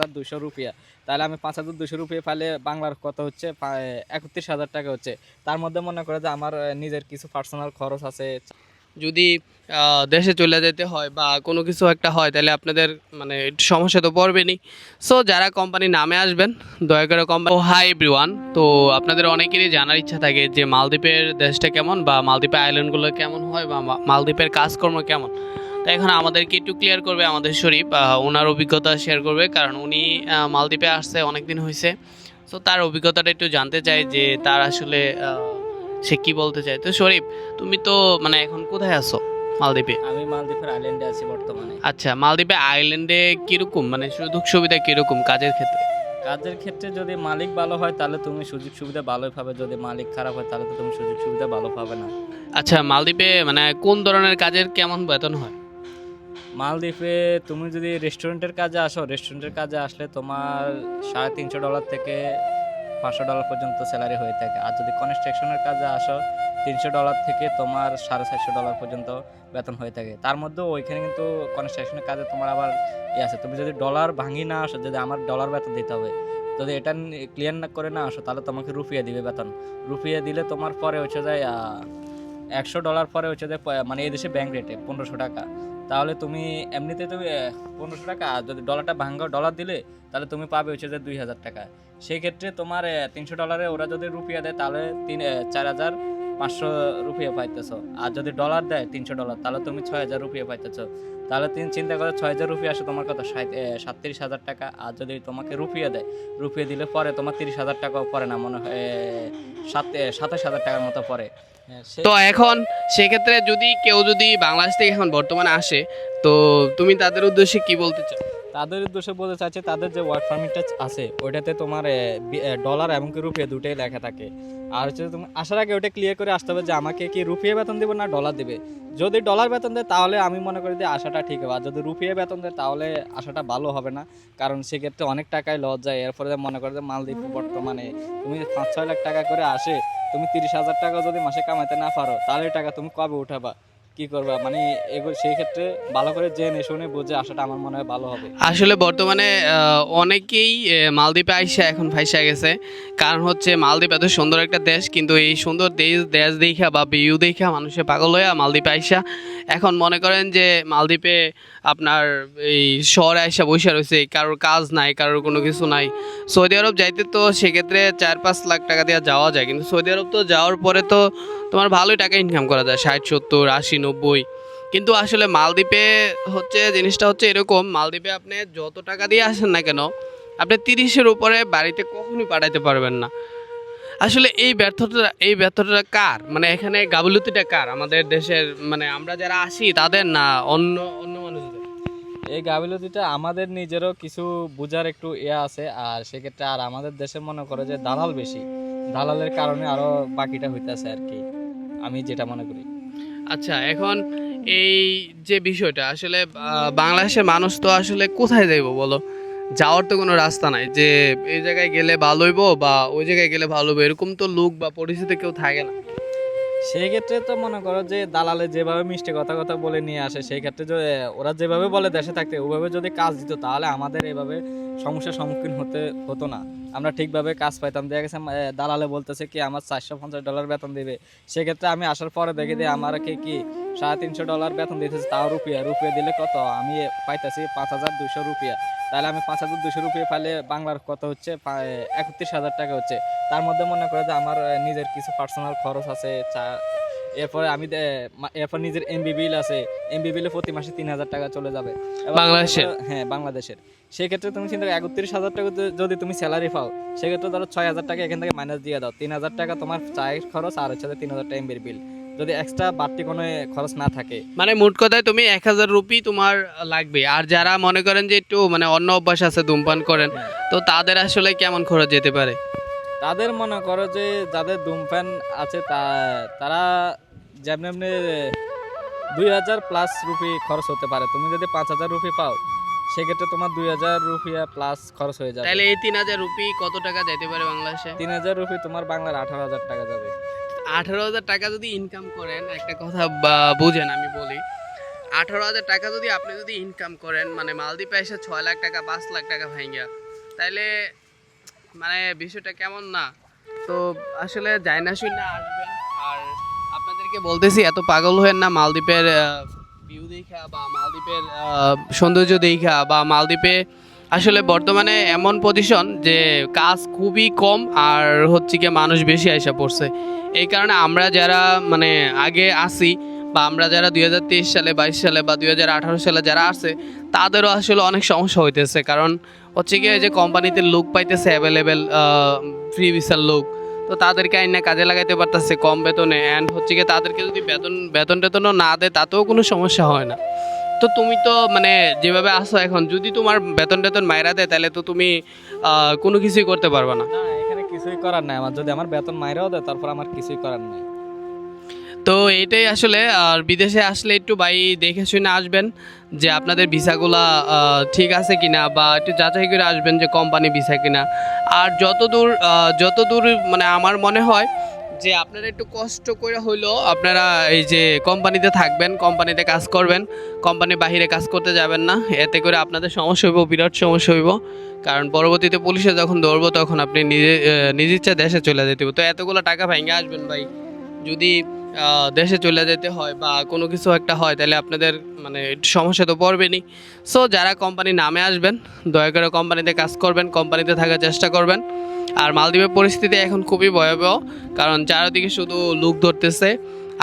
5,200 রুপিয়া, তাহলে আমি 5,200 রুপিয়া পাইলে বাংলার কত হচ্ছে 31,000 টাকা হচ্ছে। তার মধ্যে মনে করে যে আমার নিজের কিছু পার্সোনাল খরচ আছে। যদি দেশে চলে যেতে হয় বা কোনো কিছু একটা হয় তাহলে আপনাদের মানে একটু সমস্যা তো পড়বেনই। সো যারা কোম্পানির নামে আসবেন দয়া করে কোম্পানি। হাই এভরিওয়ান, তো আপনাদের অনেকেরই জানার ইচ্ছা থাকে যে মালদ্বীপের দেশটা কেমন বা মালদ্বীপের আইল্যান্ডগুলো কেমন হয় বা মালদ্বীপের কাজকর্ম কেমন। তো এখন আমাদেরকে একটু ক্লিয়ার করবে আমাদের শরীফ, ওনার অভিজ্ঞতা শেয়ার করবে, কারণ উনি মালদ্বীপে আসছে অনেক দিন হয়েছে। সো তার অভিজ্ঞতাটা একটু জানতে চাই যে তার আসলে সে কি বলতে চায়। তো শরীফ, তুমি তো মানে এখন কোথায় আছো মালদ্বীপে? আমি মালদ্বীপের আইল্যান্ডে আছি বর্তমানে। আচ্ছা, মালদ্বীপে আইল্যান্ডে কিরকম মানে সুযোগ সুবিধা কিরকম কাজের ক্ষেত্রে? কাজের ক্ষেত্রে যদি মালিক ভালো হয় তাহলে তুমি সুযোগ সুবিধা ভালোই পাবে, যদি মালিক খারাপ হয় তাহলে তো তুমি সুযোগ সুবিধা ভালো পাবে না। আচ্ছা, মালদ্বীপে মানে কোন ধরনের কাজের কেমন বেতন হয়? মালদ্বীপে তুমি যদি রেস্টুরেন্টের কাজে আসো, রেস্টুরেন্টের কাজে আসলে তোমার $350 থেকে $500 পর্যন্ত স্যালারি হয়ে থাকে। আর যদি কনস্ট্রাকশনের কাজে আসো, $300 থেকে তোমার $450 পর্যন্ত বেতন হয়ে থাকে। তার মধ্যেও ওইখানে কিন্তু কনস্ট্রাকশনের কাজে তোমার আবার আছে, তুমি যদি ডলার ভাঙি না আসো, যদি আমার ডলার বেতন দিতে হবে, যদি এটা ক্লিয়ার না করে না আসো তাহলে তোমাকে রুপিয়া দিবে বেতন। রুপিয়া দিলে তোমার পরে হচ্ছে যায় $100 পরে হচ্ছে যে মানে এই দেশে ব্যাংক রেটে 1500 টাকা। তাহলে তুমি এমনিতে তুমি 1500 টাকা, আর যদি ডলারটা ভাঙ্গো ডলার দিলে তাহলে তুমি পাবে হচ্ছে যে 2,000 টাকা। সেই ক্ষেত্রে তোমার $300 ওরা যদি রুপিয়া দেয় তাহলে 4,500 রুপিয়া পাইতেছো। আর যদি ডলার দেয় $300 তাহলে তুমি 6,000 রুপিয়া পাইতেছো। তাহলে তুমি চিন্তা করো 6,000 রুপিয়া আসে তোমার কত 37,000 টাকা। আর যদি তোমাকে রুপিয়া দেয়, রুপিয়া দিলে পরে তোমার 30,000 টাকাও পরে না, মনে হয় 27,000 টাকার মতো পরে। তো এখন সেক্ষেত্রে যদি কেউ যদি বাংলাদেশ থেকে এখন বর্তমানে আসে, তো তুমি তাদের উদ্দেশ্যে কি বলতে চাও? তাদের উদ্দেশ্যে বলতে চাচ্ছি, তাদের যে ওয়ার্ক পারমিটটা আছে ওইটাতে তোমার ডলার এবং কি রুপিয়া দুটোই লেখা থাকে। আর হচ্ছে তুমি আসার আগে ওটা ক্লিয়ার করে আসতে হবে যে আমাকে কি রুপিয়া বেতন দেবে না ডলার দেবে। যদি ডলার বেতন দেয় তাহলে আমি মনে করি যে আসাটা ঠিক হবে, আর যদি রুপিয়া বেতন দেয় তাহলে আসাটা ভালো হবে না, কারণ সেক্ষেত্রে অনেক টাকায় লস যায়। এরপরে মনে করো যে মালদ্বীপ বর্তমানে তুমি 5-6 লাখ টাকা করে আসে, তুমি 30,000 টাকা যদি মাসে কামাইতে না পারো তাহলে টাকা তুমি কবে উঠাবা, কি করবা, মানে এগুলো সেই ক্ষেত্রে ভালো করে জেনে শুনে বুঝে আসাটা আমার মনে হয় ভালো হবে। আসলে বর্তমানে অনেকেই মালদ্বীপে আইসা এখন ফাইসা গেছে। কারণ হচ্ছে মালদ্বীপ এত সুন্দর একটা দেশ, কিন্তু এই সুন্দর দেশ দেশ দেখা বা ভিউ দেখা মানুষে পাগল হয়ে মালদ্বীপে আইসা এখন মনে করেন যে মালদ্বীপে আপনার এই শহরে আইসা বসে রয়েছে, কারোর কাজ নাই, কারোর কোনো কিছু নাই। সৌদি আরব যাইতে তো সেক্ষেত্রে 4-5 লাখ টাকা দিয়ে যাওয়া যায়, কিন্তু সৌদি আরব তো যাওয়ার পরে তো তোমার ভালোই টাকা ইনকাম করা যায়, 60, 70, 80, 90। কিন্তু আসলে মালদ্বীপে হচ্ছে জিনিসটা হচ্ছে এরকম, মালদ্বীপে আপনি যত টাকা দিয়ে আসেন না কেন আপনি 30-এর উপরে বাড়িতে কখনোই পাঠাইতে পারবেন না। আসলে এই ব্যর্থতা কার, মানে এখানে গাফিলতিটা কার, আমাদের দেশের মানে আমরা যারা আসি তাদের না অন্য অন্য মানুষদের? এই গাফিলতিটা আমাদের নিজেরও কিছু বোঝার একটু আছে, আর সেক্ষেত্রে আর আমাদের দেশে মনে করে যে দালাল বেশি, দালালের কারণে আরো বাকিটা হইতাছে আর কি, আমি যেটা মনে করি। আচ্ছা, এখন এই যে বিষয়টা আসলে বাংলাদেশের মানুষ তো আসলে কোথায় যাইব বলো? যাওয়ার তো কোনো রাস্তা নাই যে এই জায়গায় গেলে ভালো হইব বা ওই জায়গায় গেলে ভালো হইব, এরকম তো লোক বা পরিস্থিতি কেউ থাকে না। সেই ক্ষেত্রে তো মনে করো যে দালালে যেভাবে মিষ্টি কথা কথা বলে নিয়ে আসে, সেই ক্ষেত্রে ওরা যেভাবে বলে দেশে থাকতে ওভাবে যদি কাজ দিত তাহলে আমাদের এভাবে সমস্যার সম্মুখীন হতে হতো না, আমরা ঠিকভাবে কাজ পাইতাম। দেখা গেছে দালালে বলতেছে কি আমার $450 বেতন দিবে, সেক্ষেত্রে আমি আসার পরে দেখে দিই আমাকে কি $350 বেতন দিতেছে, তাও রুপিয়া রুপিয়া দিলে কত আমি পাইতেছি 5,200 রুপিয়া। তাহলে আমি 5,200 রুপিয়া পাইলে বাংলার কত হচ্ছে 31,000 টাকা হচ্ছে। তার মধ্যে মনে করে যে আমার নিজের কিছু পার্সোনাল খরচ আছে, এরপরে এরপর নিজের এমবি বিল আছে, এমবি বিলে প্রতি মাসে 3,000 টাকা চলে যাবে। বাংলাদেশের? হ্যাঁ, বাংলাদেশের। সেক্ষেত্রে তুমি চিন্তা করো 31,000 টাকা যদি তুমি স্যালারি পাও, সেক্ষেত্রে ধরো 6,000 টাকা এখান থেকে মাইনাস দিয়ে দাও, 3,000 টাকা তোমার চায়ের খরচ আর হচ্ছে 3,000 টাকা এমবির বিল, যদি এক্সট্রা বাড়তি কোনো খরচ না থাকে। মানে মোট কথায় তুমি 1,000 রুপি তোমার লাগবে। আর যারা মনে করেন যে একটু মানে অন্য অভ্যাস আছে, ধূমপান করেন, তো তাদের আসলে কেমন খরচ যেতে পারে? তাদের মনে করো যে যাদের ধূমপান আছে তারা যেমনি এমনি 2,000+ রুপি খরচ হতে পারে। তুমি যদি 5,000 রুপি পাও সেক্ষেত্রে তোমার 2,000 রুপিয়া প্লাস খরচ হয়ে যাবে। তাহলে এই 3,000 রুপি কত টাকা যেতে পারে বাংলাদেশে? 3,000 রুপি তোমার বাংলার 18,000 টাকা যাবে। 18,000 টাকা যদি ইনকাম করেন, একটা কথা বুঝেন আমি বলি, 18,000 টাকা যদি আপনি যদি ইনকাম করেন মানে মালদ্বীপে এসে 6 লাখ টাকা 5 লাখ টাকা ভাঙিয়া, তাইলে মানে বিষয়টা কেমন না? তো আসলে যায় না শুনে আসবেন। আর আপনাদেরকে বলতেছি এত পাগল হয়েন না মালদ্বীপের ভিউ দেখা বা মালদ্বীপের সৌন্দর্য দেখা বা মালদ্বীপে আসলে বর্তমানে এমন পজিশন যে কাজ খুবই কম আর হচ্ছে কি মানুষ বেশি আইসা পড়ছে। এই কারণে আমরা যারা মানে আগে আসি বা আমরা যারা 2023 সালে 22 সালে বা 2018 সালে যারা আসে তাদেরও আসলে অনেক সমস্যা হইতেছে। কারণ হচ্ছে কি যে কোম্পানিতে লোক পাইতেছে অ্যাভেলেবেল, ফ্রি ভিসার লোক, তো তাদেরকে আইনা কাজে লাগাইতে পারতেছে কম বেতনে। অ্যান্ড হচ্ছে কি তাদেরকে যদি বেতন টেতনও না দেয় তাতেও কোনো সমস্যা হয় না। তো তুমি তো মানে যেভাবে আসো এখন, যদি তোমার বেতন টেতন মাইরা দেয় তাহলে তো তুমি কোনো কিছুই করতে পারবে না। না, এখানে কিছুই করার নাই আমার, যদি আমার বেতন মাইরাও দেয় তারপর আমার কিছুই করার নাই। তো এইটাই আসলে। আর বিদেশে আসলে একটু ভাই দেখে শুনে আসবেন যে আপনাদের ভিসাগুলা ঠিক আছে কিনা, বা একটু যাচাই করে আসবেন যে কোম্পানি ভিসা কিনা। আর যতদূর মানে আমার মনে হয় যে আপনারা একটু কষ্ট করে হইলেও আপনারা এই যে কোম্পানিতে থাকবেন, কোম্পানিতে কাজ করবেন, কোম্পানির বাহিরে কাজ করতে যাবেন না। এতে করে আপনাদের সমস্যা হইব, বিরাট সমস্যা হইব। কারণ পরবর্তীতে পুলিশে যখন ধরবো তখন আপনি নিজ ইচ্ছা দেশে চলে যেতে হবে। তো এতগুলো টাকা ভেঙে আসবেন ভাই, যদি দেশে চলে যেতে হয় বা কোনো কিছু একটা হয় তাহলে আপনাদের মানে একটু সমস্যা তো পড়বেনই। সো যারা কোম্পানির নামে আসবেন দয়া করে কোম্পানিতে কাজ করবেন, কোম্পানিতে থাকার চেষ্টা করবেন। আর মালদ্বীপের পরিস্থিতি এখন খুবই ভয়াবহ, কারণ চারিদিকে শুধু লুক ধরতেছে।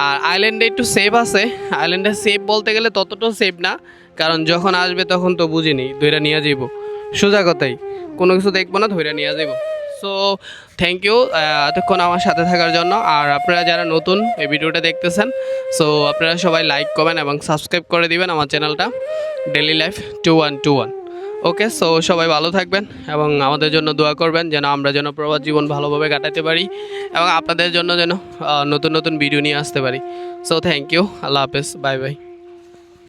আর আইল্যান্ডে একটু সেফ আছে, আইল্যান্ডে সেফ বলতে গেলে ততটাও সেফ না, কারণ যখন আসবে তখন তো বুঝিনি ধইরা নিয়ে যাইব, সোজা কথাই কোনো কিছু দেখবো না, ধইরা নিয়ে যাইব। সো থ্যাংক ইউ এতক্ষণ আমার সাথে থাকার জন্য। আর আপনারা যারা নতুন এই ভিডিওটা দেখতেছেন, সো আপনারা সবাই লাইক করবেন এবং সাবস্ক্রাইব করে দিবেন আমার চ্যানেলটা ডেইলি লাইফ 2121। ওকে, সো সবাই ভালো থাকবেন এবং আমাদের জন্য দোয়া করবেন যেন আমরা যেন প্রবাস জীবন ভালোভাবে কাটাতে পারি এবং আপনাদের জন্য যেন নতুন নতুন ভিডিও নিয়ে আসতে পারি। সো থ্যাংক ইউ, আল্লাহ হাফেজ, বাই বাই।